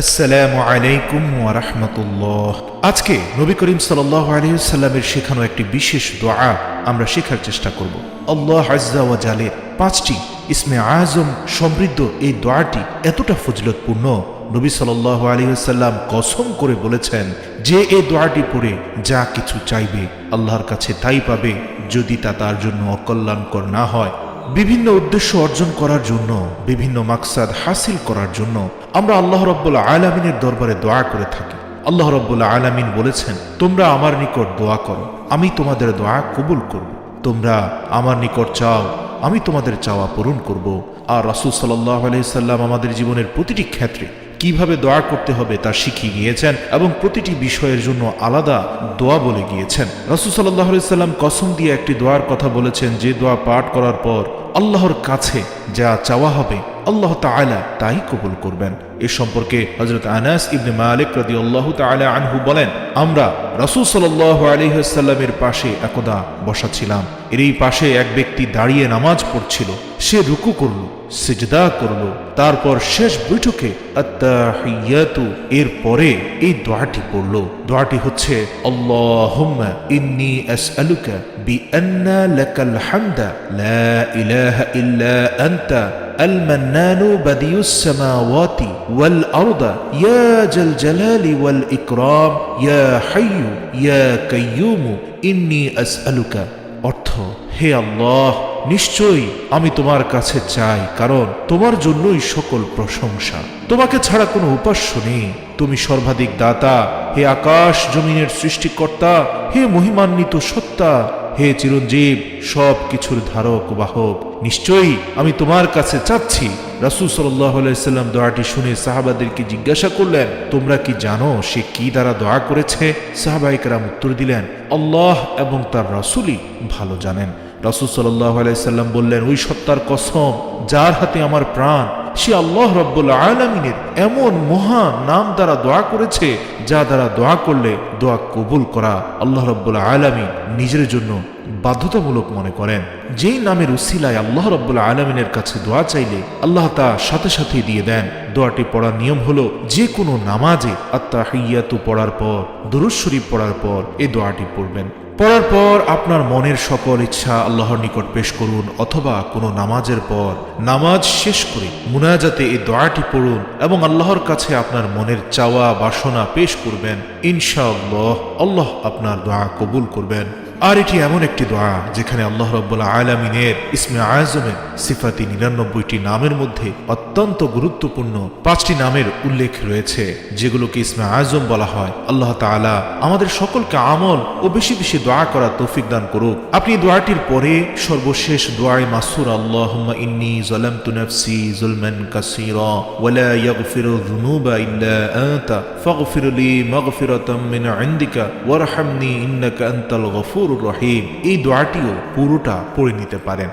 আসসালামু আলাইকুম ওয়া রাহমাতুল্লাহ। আজকে নবী করিম সাল্লাল্লাহু আলাইহি ওয়াসাল্লামের শেখানো একটি বিশেষ দোয়া আমরা শেখার চেষ্টা করব। আল্লাহ আযজা ওয়া জালের 5টি ইসমে আযম সমৃদ্ধ এই দোয়াটি এতটা ফজিলতপূর্ণ, নবী সাল্লাল্লাহু আলাইহি ওয়াসাল্লাম কসম করে বলেছেন যে এই দোয়াটি পড়ে যা কিছু চাইবে আল্লাহর কাছে তাই পাবে, যদি তা তার জন্য অকল্যাণকর না হয়। বিভিন্ন উদ্দেশ্য অর্জন করার জন্য, বিভিন্ন মাকসাদ হাসিল করার জন্য আমরা আল্লাহ রাব্বুল আলামিনের দরবারে দোয়া করে থাকি। আল্লাহ রাব্বুল আলামিন বলেছেন, তোমরা আমার নিকট দোয়া করো, আমি তোমাদের দোয়া কবুল করব। তোমরা আমার নিকট চাও, আমি তোমাদের চাওয়া পূরণ করব। আর রাসূল সাল্লাল্লাহু আলাইহি সাল্লাম আমাদের জীবনের প্রতিটি ক্ষেত্রে কিভাবে দোয়া করতে হবে তা শিখিয়ে গিয়েছেন এবং প্রতিটি বিষয়ের জন্য আলাদা দোয়া বলে গিয়েছেন। রাসূল সাল্লাল্লাহু আলাইহি সাল্লাম কসম দিয়ে একটি দোয়ার কথা বলেছেন, যে দোয়া পাঠ করার পর আল্লাহর কাছে যা চাওয়া হবে আল্লাহ তাআলা তাই কবুল করবেন। এ সম্পর্কে হযরত আনাস ইবনে মালিক রাদিয়াল্লাহু তাআলা আনহু বলেন, আমরা রাসূল সাল্লাল্লাহু আলাইহি ওয়াসাল্লামের পাশে একদা বসা ছিলাম। এরই পাশে এক ব্যক্তি দাঁড়িয়ে নামাজ পড়ছিল। সে রুকু করল, সিজদা করল, তারপর শেষ বৈঠকে আত্তাহিয়াতু এর পরে এই দোয়াটি পড়ল। দোয়াটি হচ্ছে, আল্লাহুম্মা ইন্নী আসআলুকা বিআন্না লাকাল হামদা লা ইলাহা ইল্লা আনতা المنان بديع السماوات والأرض يا ذا الجلال والإكرام يا حي يا قيوم إني أسألك। অর্থ, হে আল্লাহ, নিশ্চয়ই আমি তোমার কাছে চাই, কারণ তোমার জন্যই সকল প্রশংসা, তোমাকে ছাড়া কোনো উপাস্য নেই, তুমি সর্বাধিক দাতা, হে আকাশ জমিনের সৃষ্টিকর্তা, হে মহিমান্বিত সত্তা, হে চিরঞ্জীব, সব কিছুর ধারক বাহক, নিশ্চয়ই আমি তোমার কাছে চাচ্ছি। রাসূল সাল্লাল্লাহু আলাইহি সাল্লাম দোয়াটি শুনে সাহাবাদেরকে জিজ্ঞাসা করলেন, তোমরা কি জানো সে কি দ্বারা দোয়া করেছে? সাহাবায়ে কেরাম উত্তর দিলেন, আল্লাহ এবং তার রাসূলই ভালো জানেন। রাসূল সাল্লাল্লাহু আলাইহি সাল্লাম বললেন, ওই সত্তার কসম যার হাতে আমার প্রাণ, সে আল্লাহ রাব্বুল আলামিনের এমন মহান নাম দ্বারা দোয়া করেছে যা দ্বারা দোয়া করলে দোয়া কবুল করা আল্লাহ রাব্বুল আলামিন নিজের জন্য বাধ্যতামূলক মনে করেন। যেই নামের উসিলায় আল্লাহ রাব্বুল আলামিনের কাছে দোয়া চাইলে আল্লাহ তা সাথে সাথে দিয়ে দেন। দোয়াটি পড়ার নিয়ম হলো, যে কোনো নামাজে আত্তাহিয়াতু পড়ার পর, দুরূদ শরীফ পড়ার পর এই দোয়াটি পড়বেন। পড়ার পর আপনার মনের সকল ইচ্ছা আল্লাহর নিকট পেশ করুন, অথবা কোনো নামাজের পর নামাজ শেষ করে মুনাজাতে এই দোয়াটি পড়ুন এবং আল্লাহর কাছে আপনার মনের চাওয়া বাসনা পেশ করবেন। ইনশাআল্লাহ আল্লাহ আপনার দোয়া কবুল করবেন। আর এটি এমন একটি দোয়া যেখানে আল্লাহ রাব্বুল আলামিনের ইসমে আযমের সিফাতি 99টি নামের মধ্যে অত্যন্ত গুরুত্বপূর্ণ 5টি নামের উল্লেখ রয়েছে, যেগুলোকে ইসমে আযম বলা হয়। আল্লাহ তাআলা আমাদের সকলকে আমল ও বেশি বেশি দোয়া করার তৌফিক দান করুক। আপনি দোয়াটির পরে সর্বশেষ দোয়ায়ে মাসুর, আল্লাহুম্মা ইন্নী যালামতু নাফসি যুলমান কাসীরা ওয়া লা ইয়াগফিরু যুনুবা ইল্লা আনতা ফাগফিরলি মাগফিরাতাম মিন ইনদিকা ওয়ারহামনি ইন্নাকা আনতাল গফুরুর রহিম। এই দোয়াটিও পুরোটা পড়ে নিতে পারেন।